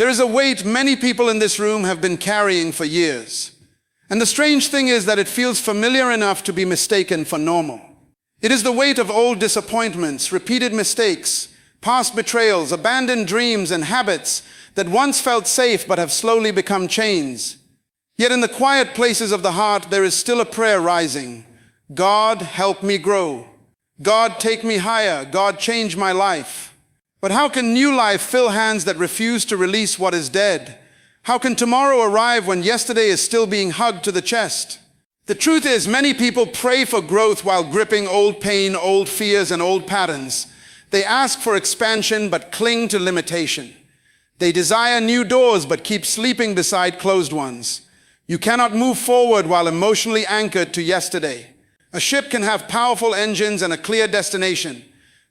There is a weight many people in this room have been carrying for years. And the strange thing is that it feels familiar enough to be mistaken for normal. It is the weight of old disappointments, repeated mistakes, past betrayals, abandoned dreams and habits that once felt safe but have slowly become chains. Yet in the quiet places of the heart, there is still a prayer rising. God, help me grow. God, take me higher. God, change my life. But how can new life fill hands that refuse to release what is dead? How can tomorrow arrive when yesterday is still being hugged to the chest? The truth is, many people pray for growth while gripping old pain, old fears, and old patterns. They ask for expansion but cling to limitation. They desire new doors but keep sleeping beside closed ones. You cannot move forward while emotionally anchored to yesterday. A ship can have powerful engines and a clear destination,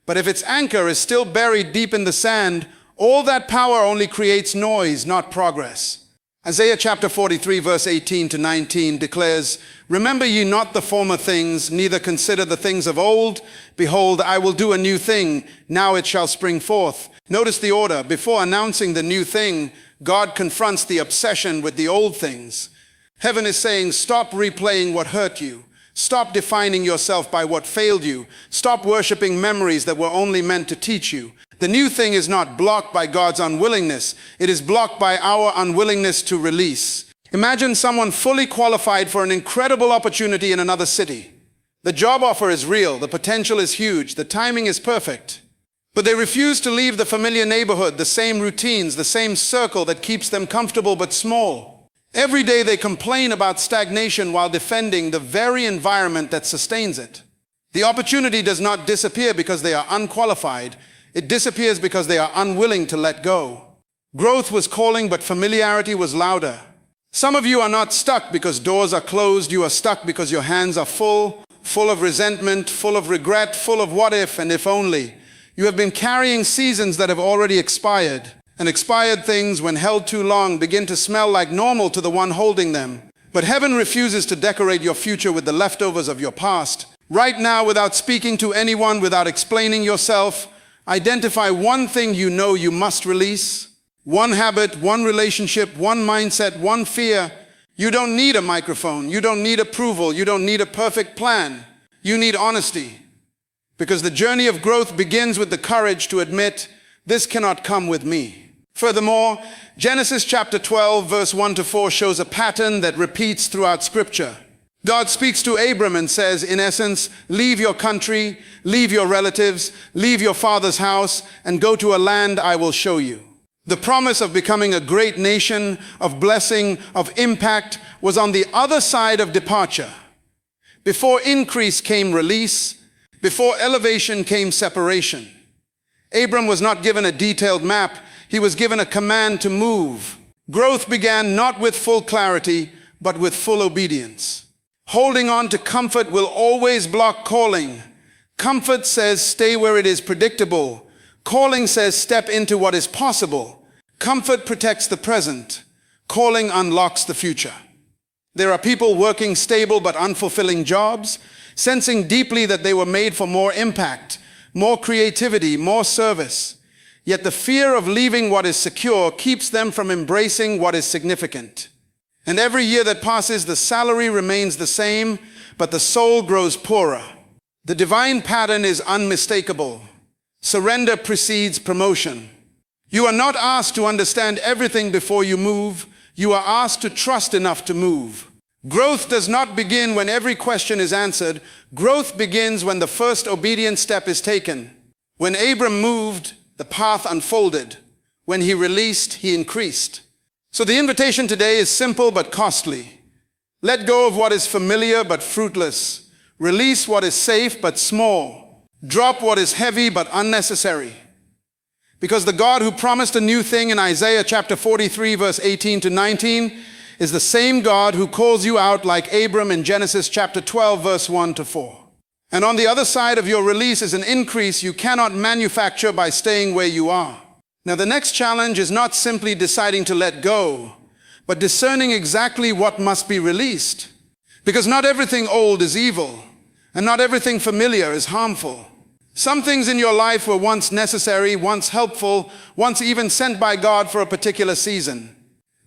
but if its anchor is still buried deep in the sand, all that power only creates noise, not progress. Isaiah chapter 43 verse 18 to 19 declares, "Remember ye not the former things, neither consider the things of old. Behold, I will do a new thing, now it shall spring forth." Notice the order. Before announcing the new thing, God confronts the obsession with the old things. Heaven is saying, stop replaying what hurt you. Stop defining yourself by what failed you. Stop worshiping memories that were only meant to teach you. The new thing is not blocked by God's unwillingness. It is blocked by our unwillingness to release. Imagine someone fully qualified for an incredible opportunity in another city. The job offer is real. The potential is huge. The timing is perfect. But they refuse to leave the familiar neighborhood, the same routines, the same circle that keeps them comfortable but small. Every day they complain about stagnation while defending the very environment that sustains it. The opportunity does not disappear because they are unqualified. It disappears because they are unwilling to let go. Growth was calling, but familiarity was louder. Some of you are not stuck because doors are closed. You are stuck because your hands are full of resentment, full of regret, full of what if and if only. You have been carrying seasons that have already expired. And expired things, when held too long, begin to smell like normal to the one holding them. But heaven refuses to decorate your future with the leftovers of your past. Right now, without speaking to anyone, without explaining yourself, identify one thing you know you must release. One habit, one relationship, one mindset, one fear. You don't need a microphone. You don't need approval. You don't need a perfect plan. You need honesty. Because the journey of growth begins with the courage to admit, this cannot come with me. Furthermore, Genesis chapter 12 verse 1 to 4 shows a pattern that repeats throughout Scripture. God speaks to Abram and says, in essence, leave your country, leave your relatives, leave your father's house, and go to a land I will show you. The promise of becoming a great nation, of blessing, of impact, was on the other side of departure. Before increase came release, before elevation came separation. Abram was not given a detailed map. He was given a command to move. Growth began not with full clarity, but with full obedience. Holding on to comfort will always block calling. Comfort says stay where it is predictable. Calling says step into what is possible. Comfort protects the present. Calling unlocks the future. There are people working stable but unfulfilling jobs, sensing deeply that they were made for more impact, more creativity, more service. Yet the fear of leaving what is secure keeps them from embracing what is significant. And every year that passes, the salary remains the same, but the soul grows poorer. The divine pattern is unmistakable. Surrender precedes promotion. You are not asked to understand everything before you move. You are asked to trust enough to move. Growth does not begin when every question is answered. Growth begins when the first obedient step is taken. When Abram moved, the path unfolded. When he released, he increased. So the invitation today is simple but costly. Let go of what is familiar but fruitless. Release what is safe but small. Drop what is heavy but unnecessary. Because the God who promised a new thing in Isaiah chapter 43 verse 18 to 19 is the same God who calls you out like Abram in Genesis chapter 12 verse 1 to 4. And on the other side of your release is an increase you cannot manufacture by staying where you are. Now the next challenge is not simply deciding to let go, but discerning exactly what must be released. Because not everything old is evil, and not everything familiar is harmful. Some things in your life were once necessary, once helpful, once even sent by God for a particular season.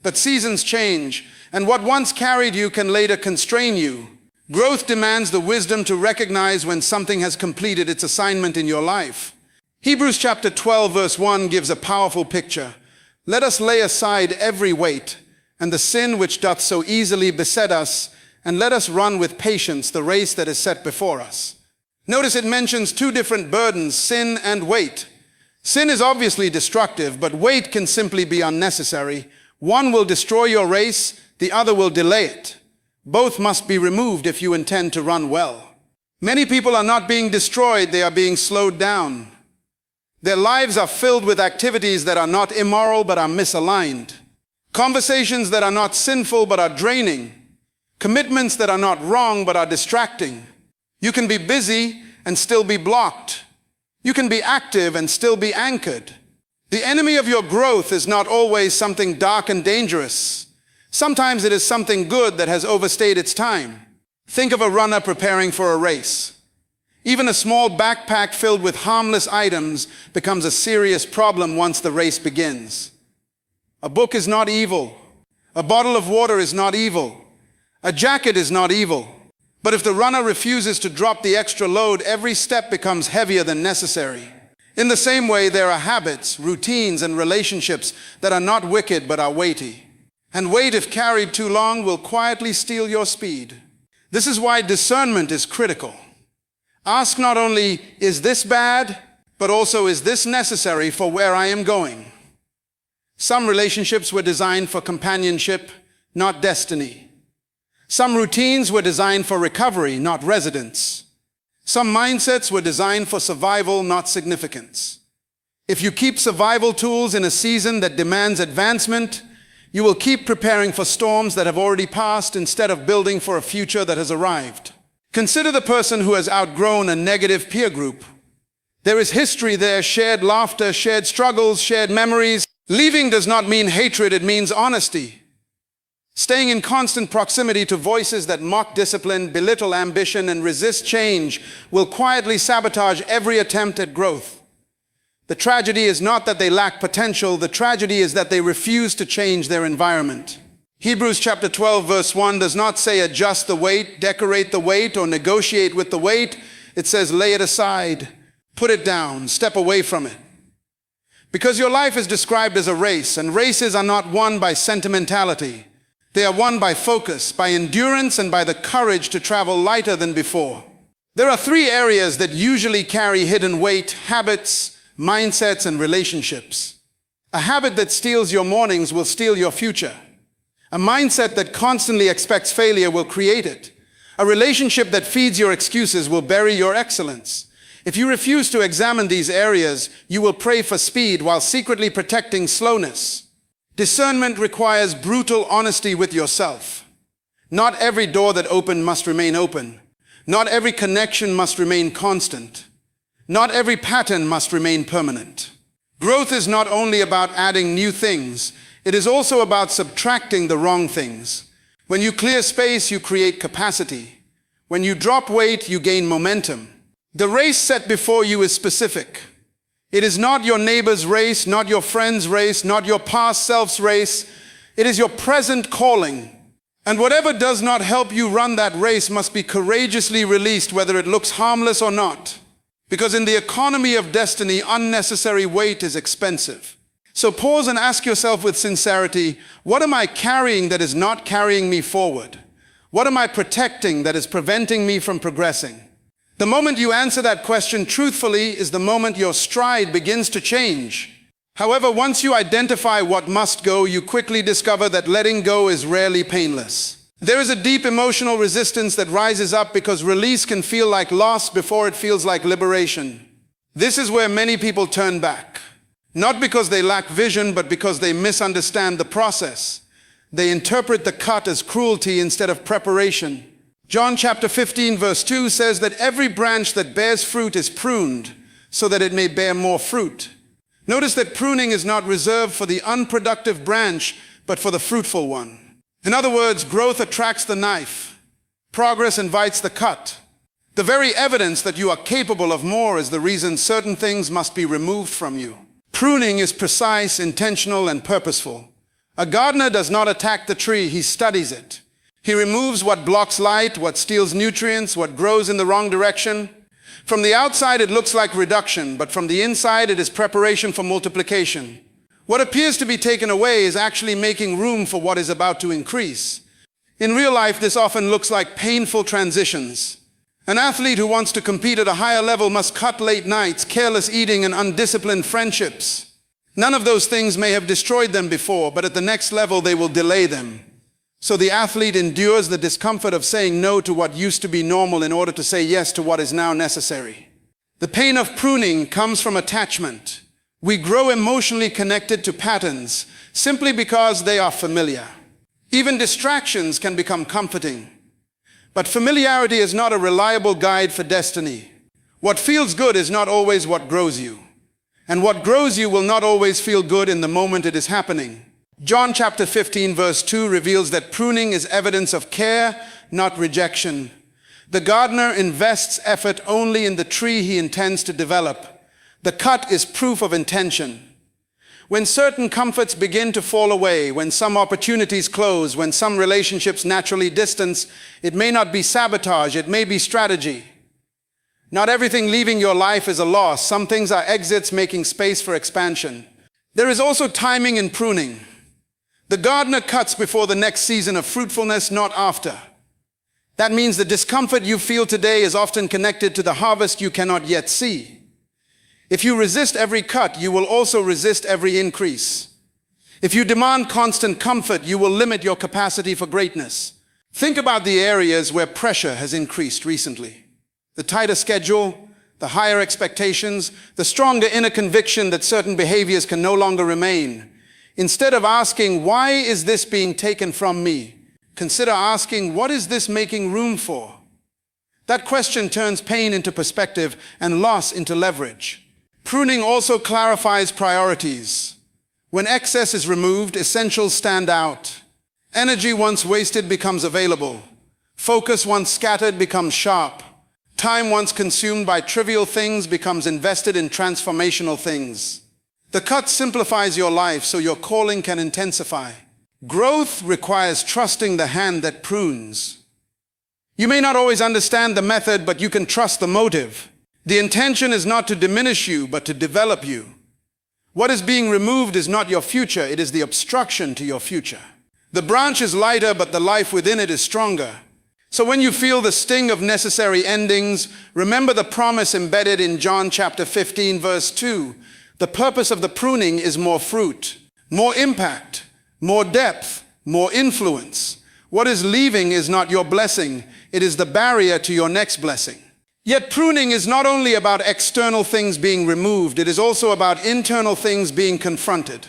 But seasons change, and what once carried you can later constrain you. Growth demands the wisdom to recognize when something has completed its assignment in your life. Hebrews chapter 12 verse 1 gives a powerful picture. Let us lay aside every weight and the sin which doth so easily beset us, and let us run with patience the race that is set before us. Notice it mentions two different burdens, sin and weight. Sin is obviously destructive, but weight can simply be unnecessary. One will destroy your race, the other will delay it. Both must be removed if you intend to run well. Many people are not being destroyed, they are being slowed down. Their lives are filled with activities that are not immoral but are misaligned. Conversations that are not sinful but are draining. Commitments that are not wrong but are distracting. You can be busy and still be blocked. You can be active and still be anchored. The enemy of your growth is not always something dark and dangerous. Sometimes it is something good that has overstayed its time. Think of a runner preparing for a race. Even a small backpack filled with harmless items becomes a serious problem once the race begins. A book is not evil. A bottle of water is not evil. A jacket is not evil. But if the runner refuses to drop the extra load, every step becomes heavier than necessary. In the same way, there are habits, routines, and relationships that are not wicked but are weighty. And weight, if carried too long, will quietly steal your speed. This is why discernment is critical. Ask not only, is this bad, but also, is this necessary for where I am going? Some relationships were designed for companionship, not destiny. Some routines were designed for recovery, not residence. Some mindsets were designed for survival, not significance. If you keep survival tools in a season that demands advancement, you will keep preparing for storms that have already passed instead of building for a future that has arrived. Consider the person who has outgrown a negative peer group. There is history there, shared laughter, shared struggles, shared memories. Leaving does not mean hatred, it means honesty. Staying in constant proximity to voices that mock discipline, belittle ambition, and resist change will quietly sabotage every attempt at growth. The tragedy is not that they lack potential, the tragedy is that they refuse to change their environment. Hebrews chapter 12 verse 1 does not say adjust the weight, decorate the weight, or negotiate with the weight. It says lay it aside, put it down, step away from it. Because your life is described as a race, and races are not won by sentimentality. They are won by focus, by endurance, and by the courage to travel lighter than before. There are three areas that usually carry hidden weight: habits, mindsets, and relationships. A habit that steals your mornings will steal your future. A mindset that constantly expects failure will create it. A relationship that feeds your excuses will bury your excellence. If you refuse to examine these areas, you will pray for speed while secretly protecting slowness. Discernment requires brutal honesty with yourself. Not every door that opened must remain open. Not every connection must remain constant. Not every pattern must remain permanent. Growth is not only about adding new things, it is also about subtracting the wrong things. When you clear space, you create capacity. When you drop weight, you gain momentum. The race set before you is specific. It is not your neighbor's race, not your friend's race, not your past self's race. It is your present calling. And whatever does not help you run that race must be courageously released, whether it looks harmless or not. Because in the economy of destiny, unnecessary weight is expensive. So pause and ask yourself with sincerity, what am I carrying that is not carrying me forward? What am I protecting that is preventing me from progressing? The moment you answer that question truthfully is the moment your stride begins to change. However, once you identify what must go, you quickly discover that letting go is rarely painless. There is a deep emotional resistance that rises up because release can feel like loss before it feels like liberation. This is where many people turn back. Not because they lack vision, but because they misunderstand the process. They interpret the cut as cruelty instead of preparation. John chapter 15 verse 2 says that every branch that bears fruit is pruned so that it may bear more fruit. Notice that pruning is not reserved for the unproductive branch, but for the fruitful one. In other words, growth attracts the knife. Progress invites the cut. The very evidence that you are capable of more is the reason certain things must be removed from you. Pruning is precise, intentional, and purposeful. A gardener does not attack the tree, he studies it. He removes what blocks light, what steals nutrients, what grows in the wrong direction. From the outside it looks like reduction, but from the inside it is preparation for multiplication. What appears to be taken away is actually making room for what is about to increase. In real life, this often looks like painful transitions. An athlete who wants to compete at a higher level must cut late nights, careless eating, and undisciplined friendships. None of those things may have destroyed them before, but at the next level they will delay them. So the athlete endures the discomfort of saying no to what used to be normal in order to say yes to what is now necessary. The pain of pruning comes from attachment. We grow emotionally connected to patterns simply because they are familiar. Even distractions can become comforting. But familiarity is not a reliable guide for destiny. What feels good is not always what grows you. And what grows you will not always feel good in the moment it is happening. John chapter 15 verse 2 reveals that pruning is evidence of care, not rejection. The gardener invests effort only in the tree he intends to develop. The cut is proof of intention. When certain comforts begin to fall away, when some opportunities close, when some relationships naturally distance, it may not be sabotage, it may be strategy. Not everything leaving your life is a loss. Some things are exits making space for expansion. There is also timing in pruning. The gardener cuts before the next season of fruitfulness, not after. That means the discomfort you feel today is often connected to the harvest you cannot yet see. If you resist every cut, you will also resist every increase. If you demand constant comfort, you will limit your capacity for greatness. Think about the areas where pressure has increased recently. The tighter schedule, the higher expectations, the stronger inner conviction that certain behaviors can no longer remain. Instead of asking, why is this being taken from me? Consider asking, what is this making room for? That question turns pain into perspective and loss into leverage. Pruning also clarifies priorities. When excess is removed, essentials stand out. Energy once wasted becomes available. Focus once scattered becomes sharp. Time once consumed by trivial things becomes invested in transformational things. The cut simplifies your life so your calling can intensify. Growth requires trusting the hand that prunes. You may not always understand the method, but you can trust the motive. The intention is not to diminish you, but to develop you. What is being removed is not your future, it is the obstruction to your future. The branch is lighter, but the life within it is stronger. So when you feel the sting of necessary endings, remember the promise embedded in John chapter 15, verse 2. The purpose of the pruning is more fruit, more impact, more depth, more influence. What is leaving is not your blessing, it is the barrier to your next blessing. Yet pruning is not only about external things being removed, it is also about internal things being confronted.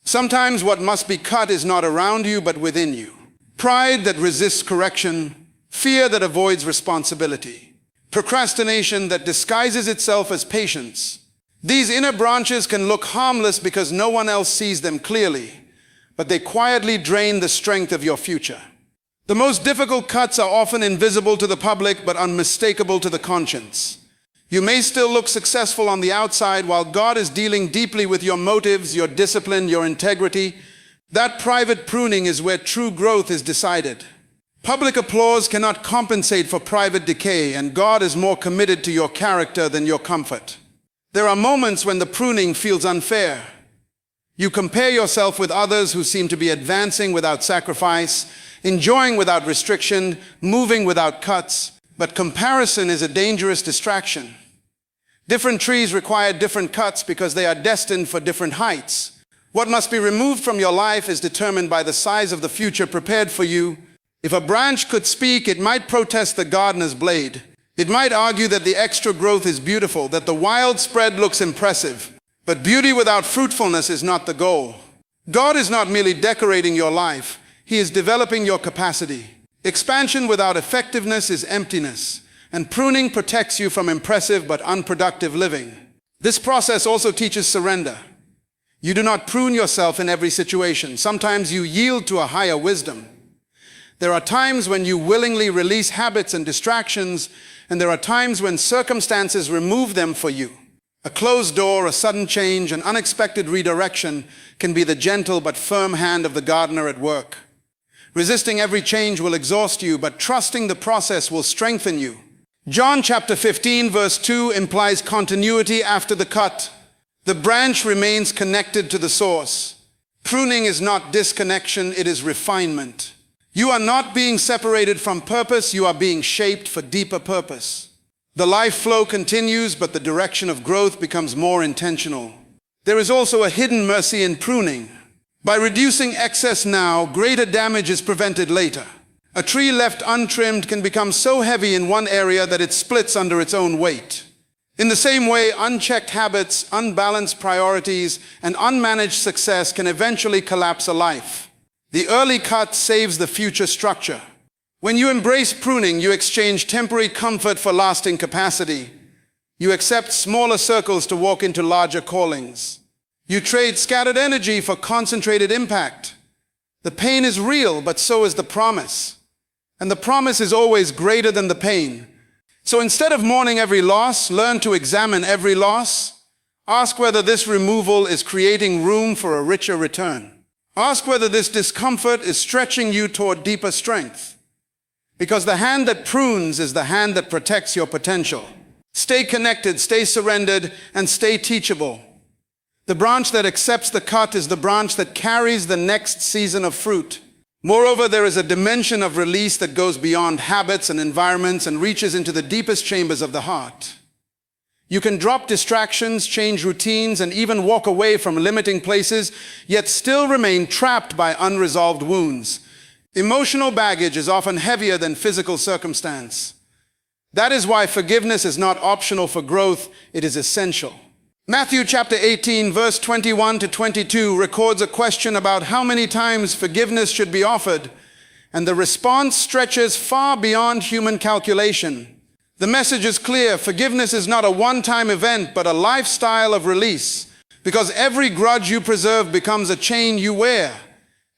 Sometimes what must be cut is not around you, but within you. Pride that resists correction, fear that avoids responsibility, procrastination that disguises itself as patience. These inner branches can look harmless because no one else sees them clearly, but they quietly drain the strength of your future. The most difficult cuts are often invisible to the public, but unmistakable to the conscience. You may still look successful on the outside while God is dealing deeply with your motives, your discipline, your integrity. That private pruning is where true growth is decided. Public applause cannot compensate for private decay, and God is more committed to your character than your comfort. There are moments when the pruning feels unfair. You compare yourself with others who seem to be advancing without sacrifice, enjoying without restriction, moving without cuts. But comparison is a dangerous distraction. Different trees require different cuts because they are destined for different heights. What must be removed from your life is determined by the size of the future prepared for you. If a branch could speak, it might protest the gardener's blade. It might argue that the extra growth is beautiful, that the wild spread looks impressive. But beauty without fruitfulness is not the goal. God is not merely decorating your life. He is developing your capacity. Expansion without effectiveness is emptiness, and pruning protects you from impressive but unproductive living. This process also teaches surrender. You do not prune yourself in every situation. Sometimes you yield to a higher wisdom. There are times when you willingly release habits and distractions, and there are times when circumstances remove them for you. A closed door, a sudden change, an unexpected redirection can be the gentle but firm hand of the gardener at work. Resisting every change will exhaust you, but trusting the process will strengthen you. John chapter 15 verse 2 implies continuity after the cut. The branch remains connected to the source. Pruning is not disconnection, it is refinement. You are not being separated from purpose, you are being shaped for deeper purpose. The life flow continues, but the direction of growth becomes more intentional. There is also a hidden mercy in pruning. By reducing excess now, greater damage is prevented later. A tree left untrimmed can become so heavy in one area that it splits under its own weight. In the same way, unchecked habits, unbalanced priorities, and unmanaged success can eventually collapse a life. The early cut saves the future structure. When you embrace pruning, you exchange temporary comfort for lasting capacity. You accept smaller circles to walk into larger callings. You trade scattered energy for concentrated impact. The pain is real, but so is the promise. And the promise is always greater than the pain. So instead of mourning every loss, learn to examine every loss. Ask whether this removal is creating room for a richer return. Ask whether this discomfort is stretching you toward deeper strength. Because the hand that prunes is the hand that protects your potential. Stay connected, stay surrendered, and stay teachable. The branch that accepts the cut is the branch that carries the next season of fruit. Moreover, there is a dimension of release that goes beyond habits and environments and reaches into the deepest chambers of the heart. You can drop distractions, change routines, and even walk away from limiting places, yet still remain trapped by unresolved wounds. Emotional baggage is often heavier than physical circumstance. That is why forgiveness is not optional for growth, it is essential. Matthew chapter 18, verse 21 to 22 records a question about how many times forgiveness should be offered, and the response stretches far beyond human calculation. The message is clear: forgiveness is not a one-time event, but a lifestyle of release, because every grudge you preserve becomes a chain you wear.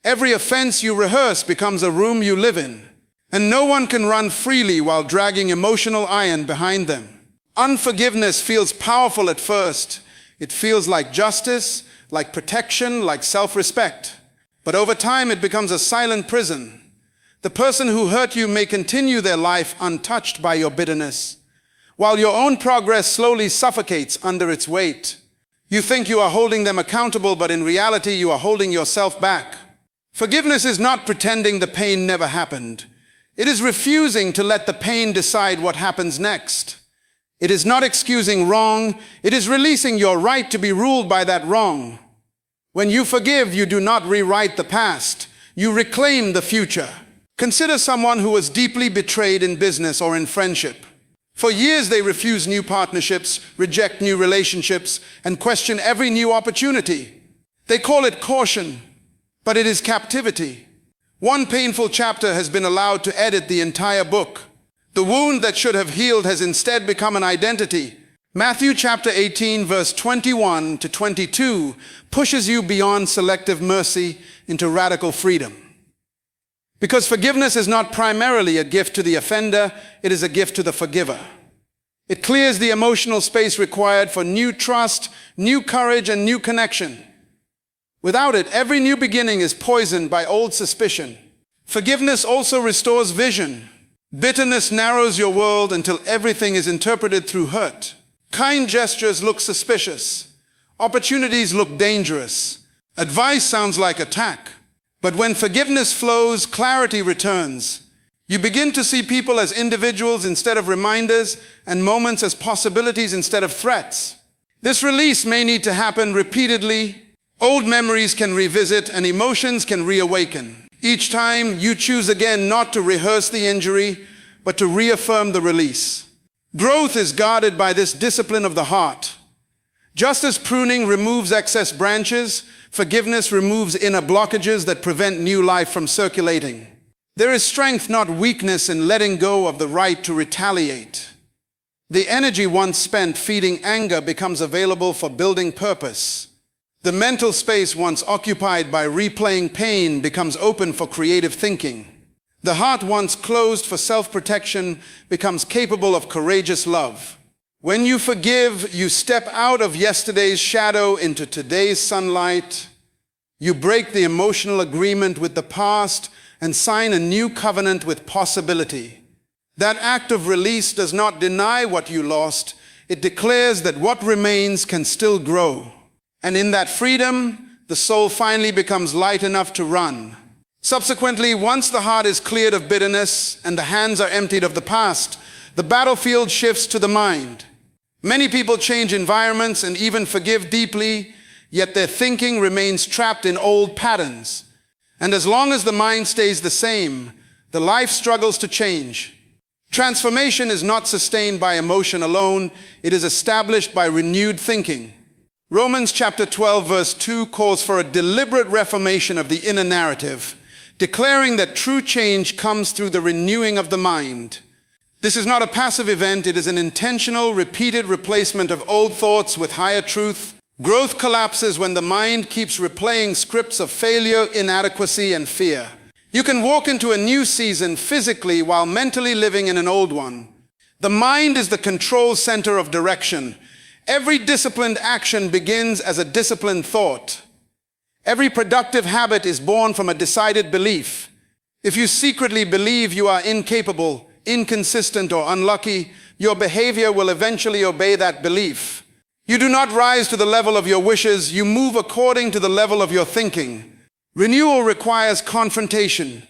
Every offense you rehearse becomes a room you live in, and no one can run freely while dragging emotional iron behind them. Unforgiveness feels powerful at first. It feels like justice, like protection, like self-respect. But over time, it becomes a silent prison. The person who hurt you may continue their life untouched by your bitterness, while your own progress slowly suffocates under its weight. You think you are holding them accountable, but in reality, you are holding yourself back. Forgiveness is not pretending the pain never happened. It is refusing to let the pain decide what happens next. It is not excusing wrong, it is releasing your right to be ruled by that wrong. When you forgive, you do not rewrite the past, you reclaim the future. Consider someone who was deeply betrayed in business or in friendship. For years they refuse new partnerships, reject new relationships, and question every new opportunity. They call it caution, but it is captivity. One painful chapter has been allowed to edit the entire book. The wound that should have healed has instead become an identity. Matthew chapter 18 verse 21 to 22 pushes you beyond selective mercy into radical freedom. Because forgiveness is not primarily a gift to the offender, it is a gift to the forgiver. It clears the emotional space required for new trust, new courage, and new connection. Without it, every new beginning is poisoned by old suspicion. Forgiveness also restores vision. Bitterness narrows your world until everything is interpreted through hurt. Kind gestures look suspicious. Opportunities look dangerous. Advice sounds like attack. But when forgiveness flows, clarity returns. You begin to see people as individuals instead of reminders, and moments as possibilities instead of threats. This release may need to happen repeatedly. Old memories can revisit and emotions can reawaken. Each time you choose again not to rehearse the injury, but to reaffirm the release. Growth is guarded by this discipline of the heart. Just as pruning removes excess branches, forgiveness removes inner blockages that prevent new life from circulating. There is strength, not weakness, in letting go of the right to retaliate. The energy once spent feeding anger becomes available for building purpose. The mental space once occupied by replaying pain becomes open for creative thinking. The heart once closed for self-protection becomes capable of courageous love. When you forgive, you step out of yesterday's shadow into today's sunlight. You break the emotional agreement with the past and sign a new covenant with possibility. That act of release does not deny what you lost. It declares that what remains can still grow. And in that freedom, the soul finally becomes light enough to run. Subsequently, once the heart is cleared of bitterness and the hands are emptied of the past, the battlefield shifts to the mind. Many people change environments and even forgive deeply, yet their thinking remains trapped in old patterns. And as long as the mind stays the same, the life struggles to change. Transformation is not sustained by emotion alone, it is established by renewed thinking. Romans chapter 12 verse 2 calls for a deliberate reformation of the inner narrative, declaring that true change comes through the renewing of the mind. This is not a passive event, it is an intentional, repeated replacement of old thoughts with higher truth. Growth collapses when the mind keeps replaying scripts of failure, inadequacy, and fear. You can walk into a new season physically while mentally living in an old one. The mind is the control center of direction. Every disciplined action begins as a disciplined thought. Every productive habit is born from a decided belief. If you secretly believe you are incapable, inconsistent, or unlucky, your behavior will eventually obey that belief. You do not rise to the level of your wishes, you move according to the level of your thinking. Renewal requires confrontation.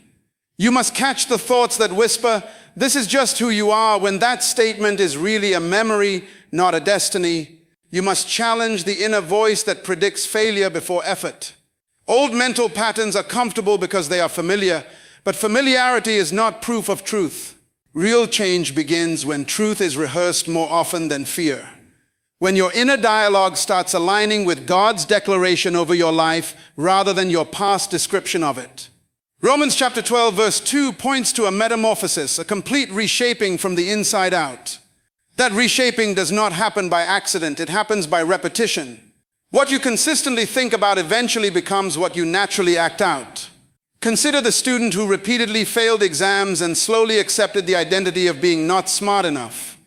You must catch the thoughts that whisper, "This is just who you are," when that statement is really a memory, not a destiny. You must challenge the inner voice that predicts failure before effort. Old mental patterns are comfortable because they are familiar, but familiarity is not proof of truth. Real change begins when truth is rehearsed more often than fear. When your inner dialogue starts aligning with God's declaration over your life rather than your past description of it. Romans chapter 12 verse 2 points to a metamorphosis, a complete reshaping from the inside out. That reshaping does not happen by accident, it happens by repetition. What you consistently think about eventually becomes what you naturally act out. Consider the student who repeatedly failed exams and slowly accepted the identity of being not smart enough.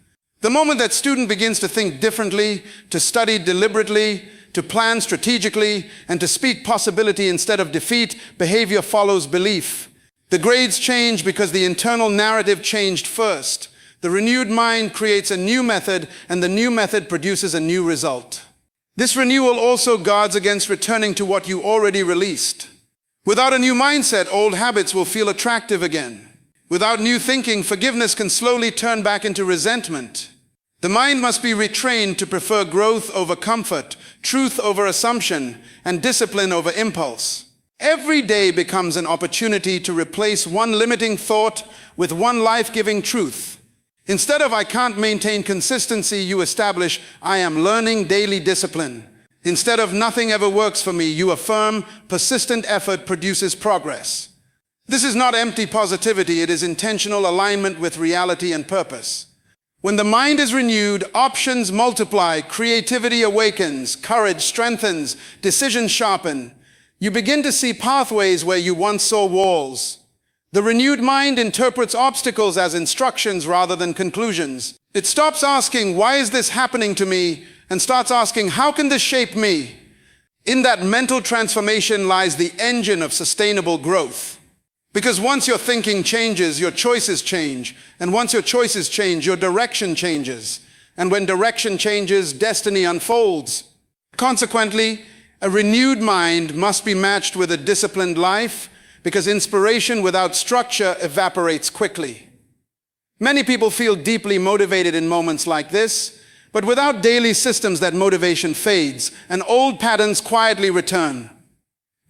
The moment that student begins to think differently, to study deliberately, to plan strategically, and to speak possibility instead of defeat, behavior follows belief. The grades change because the internal narrative changed first. The renewed mind creates a new method, and the new method produces a new result. This renewal also guards against returning to what you already released. Without a new mindset, old habits will feel attractive again. Without new thinking, forgiveness can slowly turn back into resentment. The mind must be retrained to prefer growth over comfort, truth over assumption, and discipline over impulse. Every day becomes an opportunity to replace one limiting thought with one life-giving truth. Instead of "I can't maintain consistency," you establish "I am learning daily discipline." Instead of "nothing ever works for me," you affirm persistent effort produces progress. This is not empty positivity, it is intentional alignment with reality and purpose. When the mind is renewed, options multiply, creativity awakens, courage strengthens, decisions sharpen. You begin to see pathways where you once saw walls. The renewed mind interprets obstacles as instructions rather than conclusions. It stops asking, "Why is this happening to me?" and starts asking, "How can this shape me?" In that mental transformation lies the engine of sustainable growth. Because once your thinking changes, your choices change. And once your choices change, your direction changes. And when direction changes, destiny unfolds. Consequently, a renewed mind must be matched with a disciplined life, because inspiration without structure evaporates quickly. Many people feel deeply motivated in moments like this, but without daily systems, that motivation fades, and old patterns quietly return.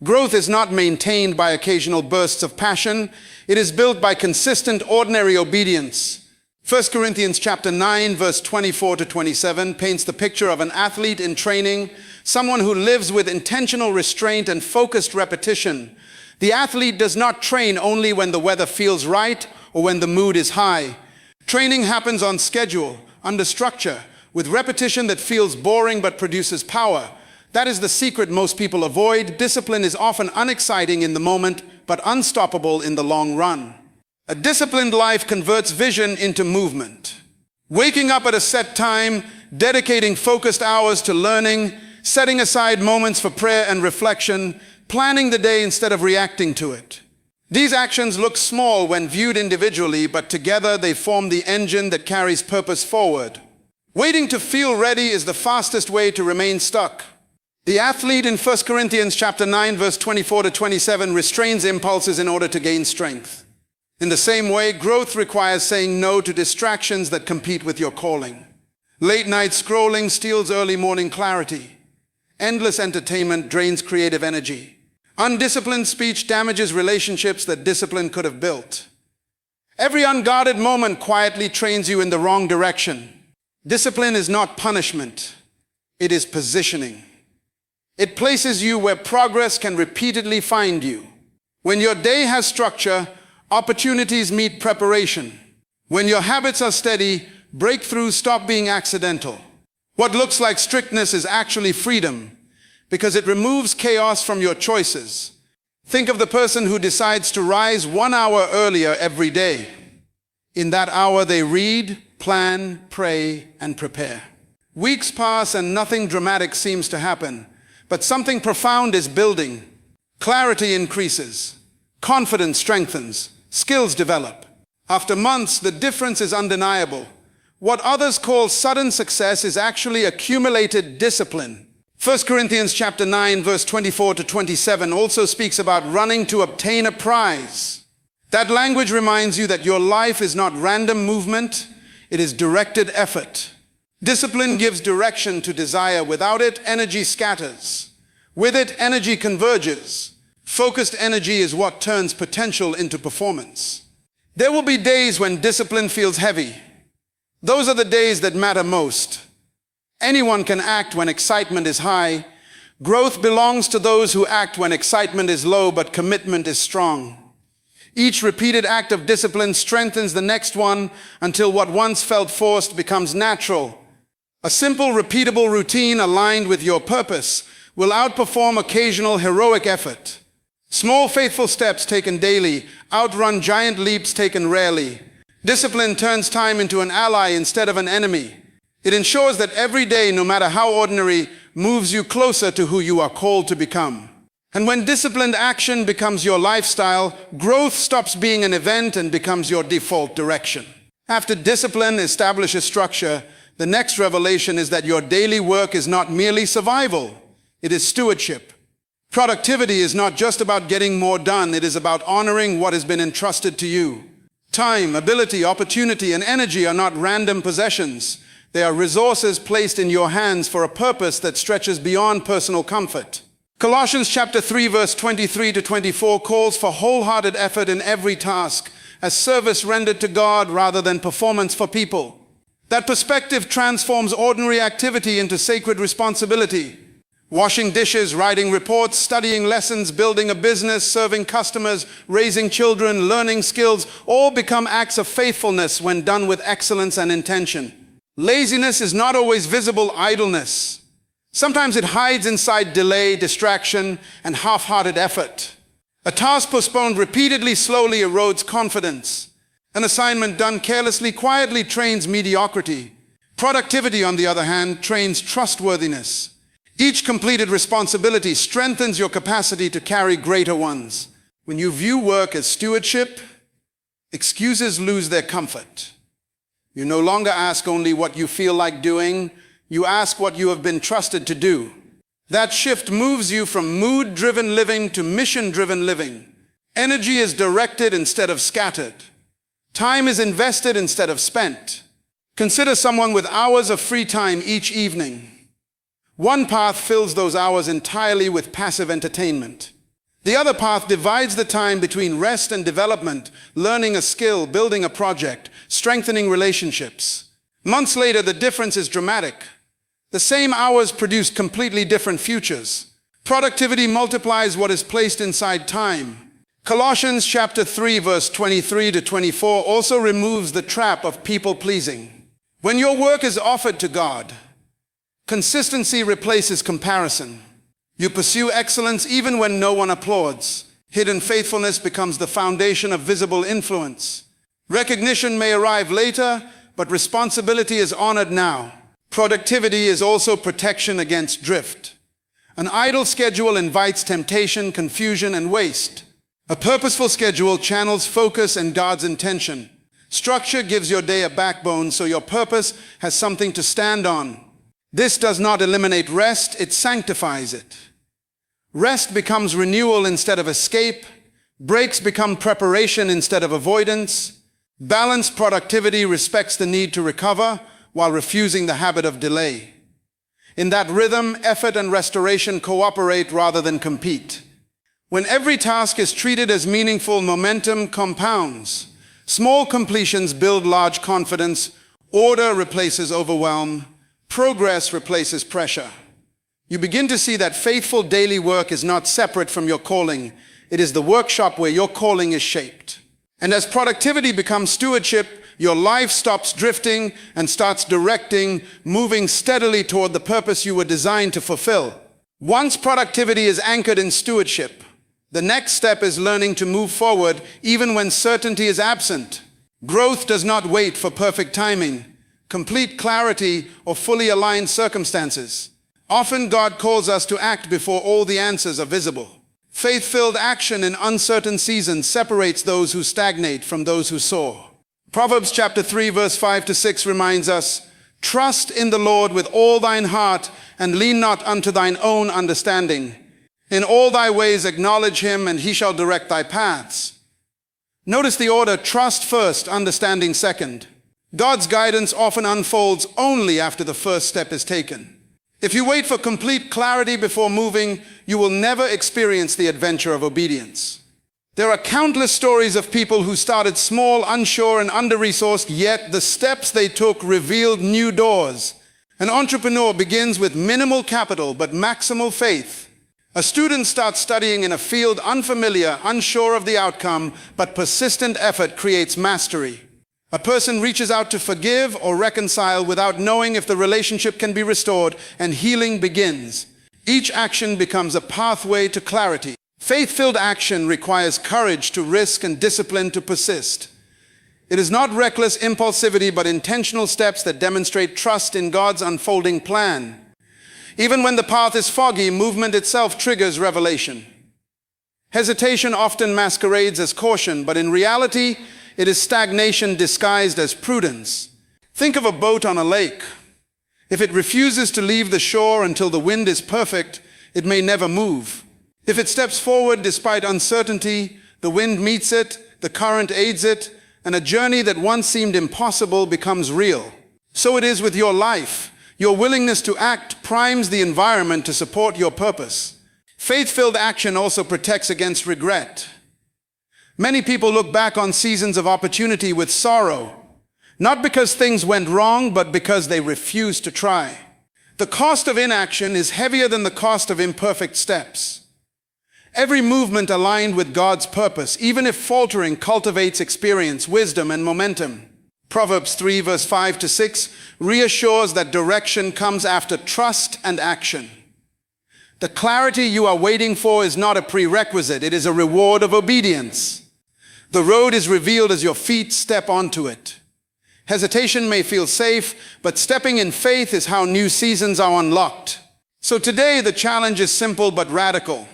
Growth is not maintained by occasional bursts of passion. It is built by consistent, ordinary obedience. 1 Corinthians chapter 9, verse 24 to 27 paints the picture of an athlete in training, someone who lives with intentional restraint and focused repetition. The athlete does not train only when the weather feels right or when the mood is high. Training happens on schedule, under structure, with repetition that feels boring but produces power. That is the secret most people avoid. Discipline is often unexciting in the moment, but unstoppable in the long run. A disciplined life converts vision into movement. Waking up at a set time, dedicating focused hours to learning, setting aside moments for prayer and reflection, planning the day instead of reacting to it. These actions look small when viewed individually, but together they form the engine that carries purpose forward. Waiting to feel ready is the fastest way to remain stuck. The athlete in 1 Corinthians chapter 9, verse 24 to 27 restrains impulses in order to gain strength. In the same way, growth requires saying no to distractions that compete with your calling. Late night scrolling steals early morning clarity. Endless entertainment drains creative energy. Undisciplined speech damages relationships that discipline could have built. Every unguarded moment quietly trains you in the wrong direction. Discipline is not punishment. It is positioning. It places you where progress can repeatedly find you. When your day has structure, opportunities meet preparation. When your habits are steady, breakthroughs stop being accidental. What looks like strictness is actually freedom, because it removes chaos from your choices. Think of the person who decides to rise 1 hour earlier every day. In that hour, they read, plan, pray, and prepare. Weeks pass and nothing dramatic seems to happen, but something profound is building. Clarity increases, confidence strengthens, skills develop. After months, the difference is undeniable. What others call sudden success is actually accumulated discipline. 1 Corinthians chapter 9, verse 24 to 27 also speaks about running to obtain a prize. That language reminds you that your life is not random movement, it is directed effort. Discipline gives direction to desire. Without it, energy scatters. With it, energy converges. Focused energy is what turns potential into performance. There will be days when discipline feels heavy. Those are the days that matter most. Anyone can act when excitement is high. Growth belongs to those who act when excitement is low, but commitment is strong. Each repeated act of discipline strengthens the next one until what once felt forced becomes natural. A simple, repeatable routine aligned with your purpose will outperform occasional heroic effort. Small, faithful steps taken daily outrun giant leaps taken rarely. Discipline turns time into an ally instead of an enemy. It ensures that every day, no matter how ordinary, moves you closer to who you are called to become. And when disciplined action becomes your lifestyle, growth stops being an event and becomes your default direction. After discipline establishes structure, the next revelation is that your daily work is not merely survival, it is stewardship. Productivity is not just about getting more done, it is about honoring what has been entrusted to you. Time, ability, opportunity, and energy are not random possessions. They are resources placed in your hands for a purpose that stretches beyond personal comfort. Colossians chapter 3, verse 23 to 24 calls for wholehearted effort in every task, as service rendered to God rather than performance for people. That perspective transforms ordinary activity into sacred responsibility. Washing dishes, writing reports, studying lessons, building a business, serving customers, raising children, learning skills, all become acts of faithfulness when done with excellence and intention. Laziness is not always visible idleness. Sometimes it hides inside delay, distraction, and half-hearted effort. A task postponed repeatedly slowly erodes confidence. An assignment done carelessly quietly trains mediocrity. Productivity, on the other hand, trains trustworthiness. Each completed responsibility strengthens your capacity to carry greater ones. When you view work as stewardship, excuses lose their comfort. You no longer ask only what you feel like doing, you ask what you have been trusted to do. That shift moves you from mood-driven living to mission-driven living. Energy is directed instead of scattered. Time is invested instead of spent. Consider someone with hours of free time each evening. One path fills those hours entirely with passive entertainment. The other path divides the time between rest and development, learning a skill, building a project, strengthening relationships. Months later, the difference is dramatic. The same hours produce completely different futures. Productivity multiplies what is placed inside time. Colossians chapter 3, verse 23 to 24 also removes the trap of people-pleasing. When your work is offered to God, consistency replaces comparison. You pursue excellence even when no one applauds. Hidden faithfulness becomes the foundation of visible influence. Recognition may arrive later, but responsibility is honored now. Productivity is also protection against drift. An idle schedule invites temptation, confusion, and waste. A purposeful schedule channels focus and guards intention. Structure gives your day a backbone so your purpose has something to stand on. This does not eliminate rest, it sanctifies it. Rest becomes renewal instead of escape. Breaks become preparation instead of avoidance. Balanced productivity respects the need to recover while refusing the habit of delay. In that rhythm, effort and restoration cooperate rather than compete. When every task is treated as meaningful, momentum compounds. Small completions build large confidence. Order replaces overwhelm. Progress replaces pressure. You begin to see that faithful daily work is not separate from your calling. It is the workshop where your calling is shaped. And as productivity becomes stewardship, your life stops drifting and starts directing, moving steadily toward the purpose you were designed to fulfill. Once productivity is anchored in stewardship, the next step is learning to move forward even when certainty is absent. Growth does not wait for perfect timing, complete clarity, or fully aligned circumstances. Often God calls us to act before all the answers are visible. Faith-filled action in uncertain seasons separates those who stagnate from those who soar. Proverbs chapter 3 verse 5 to 6 reminds us, "Trust in the Lord with all thine heart, and lean not unto thine own understanding. In all thy ways acknowledge him, and he shall direct thy paths." Notice the order: trust first, understanding second. God's guidance often unfolds only after the first step is taken. If you wait for complete clarity before moving, you will never experience the adventure of obedience. There are countless stories of people who started small, unsure, and under-resourced, yet the steps they took revealed new doors. An entrepreneur begins with minimal capital but maximal faith. A student starts studying in a field unfamiliar, unsure of the outcome, but persistent effort creates mastery. A person reaches out to forgive or reconcile without knowing if the relationship can be restored, and healing begins. Each action becomes a pathway to clarity. Faith-filled action requires courage to risk and discipline to persist. It is not reckless impulsivity, but intentional steps that demonstrate trust in God's unfolding plan. Even when the path is foggy, movement itself triggers revelation. Hesitation often masquerades as caution, but in reality, it is stagnation disguised as prudence. Think of a boat on a lake. If it refuses to leave the shore until the wind is perfect, it may never move. If it steps forward despite uncertainty, the wind meets it, the current aids it, and a journey that once seemed impossible becomes real. So it is with your life. Your willingness to act primes the environment to support your purpose. Faith-filled action also protects against regret. Many people look back on seasons of opportunity with sorrow, not because things went wrong, but because they refused to try. The cost of inaction is heavier than the cost of imperfect steps. Every movement aligned with God's purpose, even if faltering, cultivates experience, wisdom, and momentum. Proverbs 3 verse 5 to 6 reassures that direction comes after trust and action. The clarity you are waiting for is not a prerequisite, it is a reward of obedience. The road is revealed as your feet step onto it. Hesitation may feel safe, but stepping in faith is how new seasons are unlocked. So today the challenge is simple but radical.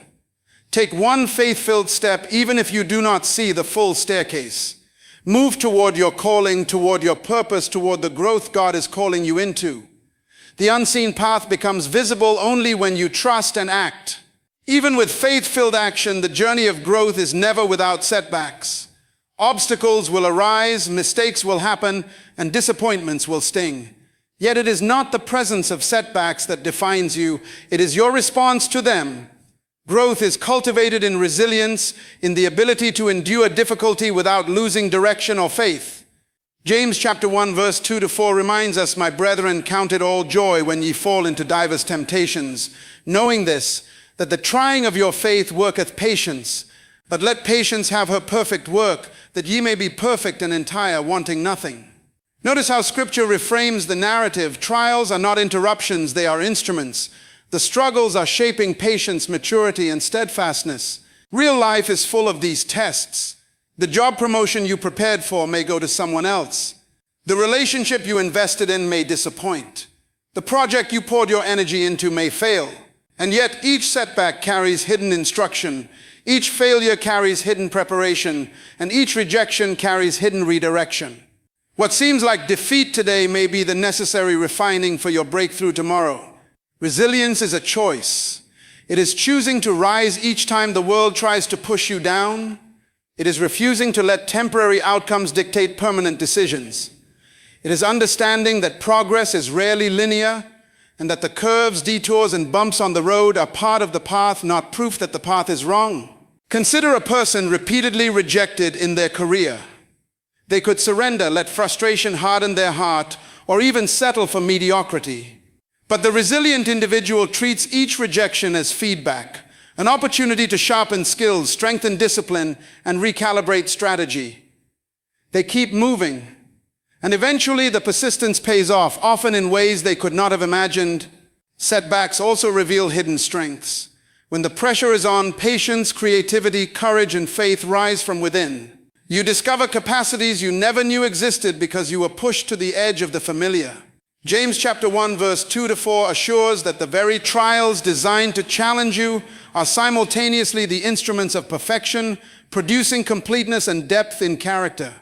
Take one faith-filled step even if you do not see the full staircase. Move toward your calling, toward your purpose, toward the growth God is calling you into. The unseen path becomes visible only when you trust and act. Even with faith-filled action, the journey of growth is never without setbacks. Obstacles will arise, mistakes will happen, and disappointments will sting. Yet it is not the presence of setbacks that defines you, it is your response to them. Growth is cultivated in resilience, in the ability to endure difficulty without losing direction or faith. James chapter 1 verse 2 to 4 reminds us, "My brethren, count it all joy when ye fall into divers temptations, knowing this, that the trying of your faith worketh patience. But let patience have her perfect work, that ye may be perfect and entire, wanting nothing." Notice how Scripture reframes the narrative. Trials are not interruptions, they are instruments. The struggles are shaping patience, maturity, and steadfastness. Real life is full of these tests. The job promotion you prepared for may go to someone else. The relationship you invested in may disappoint. The project you poured your energy into may fail. And yet each setback carries hidden instruction. Each failure carries hidden preparation. And each rejection carries hidden redirection. What seems like defeat today may be the necessary refining for your breakthrough tomorrow. Resilience is a choice. It is choosing to rise each time the world tries to push you down. It is refusing to let temporary outcomes dictate permanent decisions. It is understanding that progress is rarely linear and that the curves, detours, and bumps on the road are part of the path, not proof that the path is wrong. Consider a person repeatedly rejected in their career. They could surrender, let frustration harden their heart, or even settle for mediocrity. But the resilient individual treats each rejection as feedback, an opportunity to sharpen skills, strengthen discipline, and recalibrate strategy. They keep moving, and eventually the persistence pays off, often in ways they could not have imagined. Setbacks also reveal hidden strengths. When the pressure is on, patience, creativity, courage, and faith rise from within. You discover capacities you never knew existed because you were pushed to the edge of the familiar. James chapter 1 verse 2-4 assures that the very trials designed to challenge you are simultaneously the instruments of perfection, producing completeness and depth in character.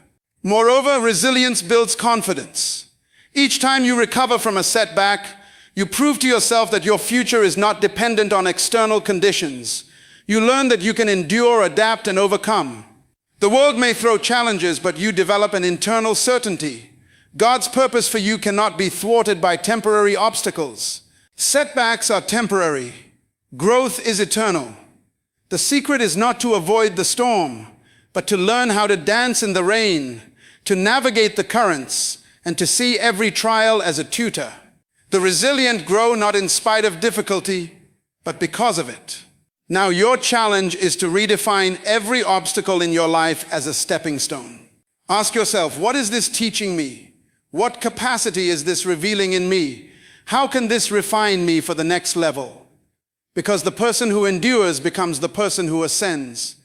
Moreover, resilience builds confidence. Each time you recover from a setback, you prove to yourself that your future is not dependent on external conditions. You learn that you can endure, adapt, and overcome. The world may throw challenges, but you develop an internal certainty. God's purpose for you cannot be thwarted by temporary obstacles. Setbacks are temporary. Growth is eternal. The secret is not to avoid the storm, but to learn how to dance in the rain, to navigate the currents, and to see every trial as a tutor. The resilient grow not in spite of difficulty, but because of it. Now your challenge is to redefine every obstacle in your life as a stepping stone. Ask yourself, what is this teaching me? What capacity is this revealing in me? How can this refine me for the next level? Because the person who endures becomes the person who ascends.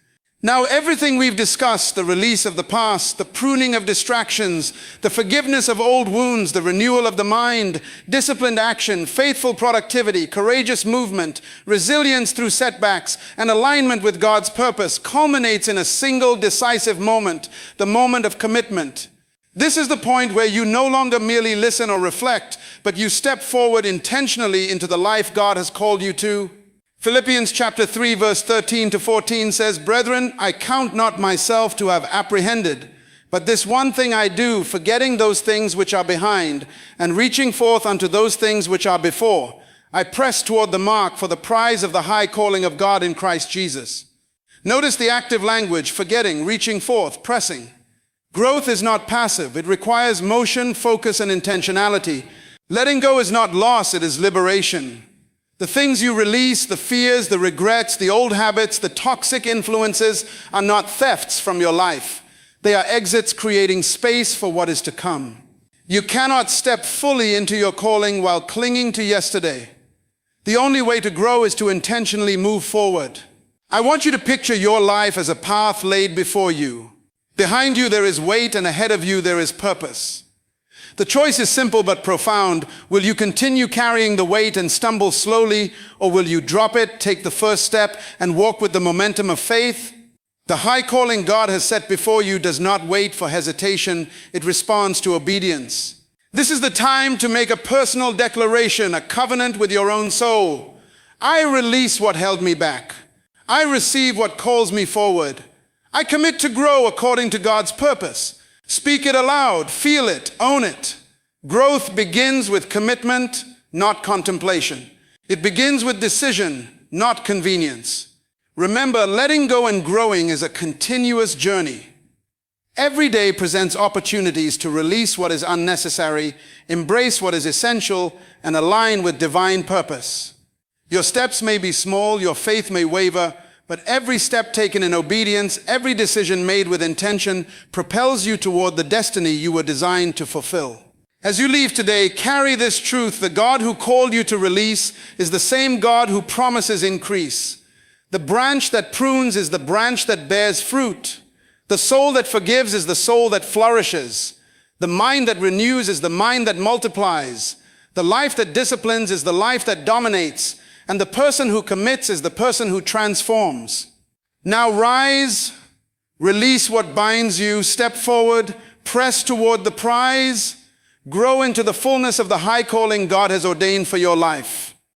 Now everything we've discussed, the release of the past, the pruning of distractions, the forgiveness of old wounds, the renewal of the mind, disciplined action, faithful productivity, courageous movement, resilience through setbacks, and alignment with God's purpose culminates in a single decisive moment, the moment of commitment. This is the point where you no longer merely listen or reflect, but you step forward intentionally into the life God has called you to. Philippians chapter 3 verse 13-14 says, "Brethren, I count not myself to have apprehended, but this one thing I do, forgetting those things which are behind, and reaching forth unto those things which are before. I press toward the mark for the prize of the high calling of God in Christ Jesus." Notice the active language, forgetting, reaching forth, pressing. Growth is not passive. It requires motion, focus, and intentionality. Letting go is not loss, it is liberation. The things you release, the fears, the regrets, the old habits, the toxic influences are not thefts from your life. They are exits creating space for what is to come. You cannot step fully into your calling while clinging to yesterday. The only way to grow is to intentionally move forward. I want you to picture your life as a path laid before you. Behind you there is weight, and ahead of you there is purpose. The choice is simple but profound. Will you continue carrying the weight and stumble slowly, or will you drop it, take the first step, and walk with the momentum of faith? The high calling God has set before you does not wait for hesitation. It responds to obedience. This is the time to make a personal declaration, a covenant with your own soul. I release what held me back. I receive what calls me forward. I commit to grow according to God's purpose. Speak it aloud, feel it, own it. Growth begins with commitment, not contemplation. It begins with decision, not convenience. Remember, letting go and growing is a continuous journey. Every day presents opportunities to release what is unnecessary, embrace what is essential, and align with divine purpose. Your steps may be small, your faith may waver, but every step taken in obedience, every decision made with intention propels you toward the destiny you were designed to fulfill. As you leave today, carry this truth: the God who called you to release is the same God who promises increase. The branch that prunes is the branch that bears fruit. The soul that forgives is the soul that flourishes. The mind that renews is the mind that multiplies. The life that disciplines is the life that dominates. And the person who commits is the person who transforms. Now rise, release what binds you, step forward, press toward the prize, grow into the fullness of the high calling God has ordained for your life.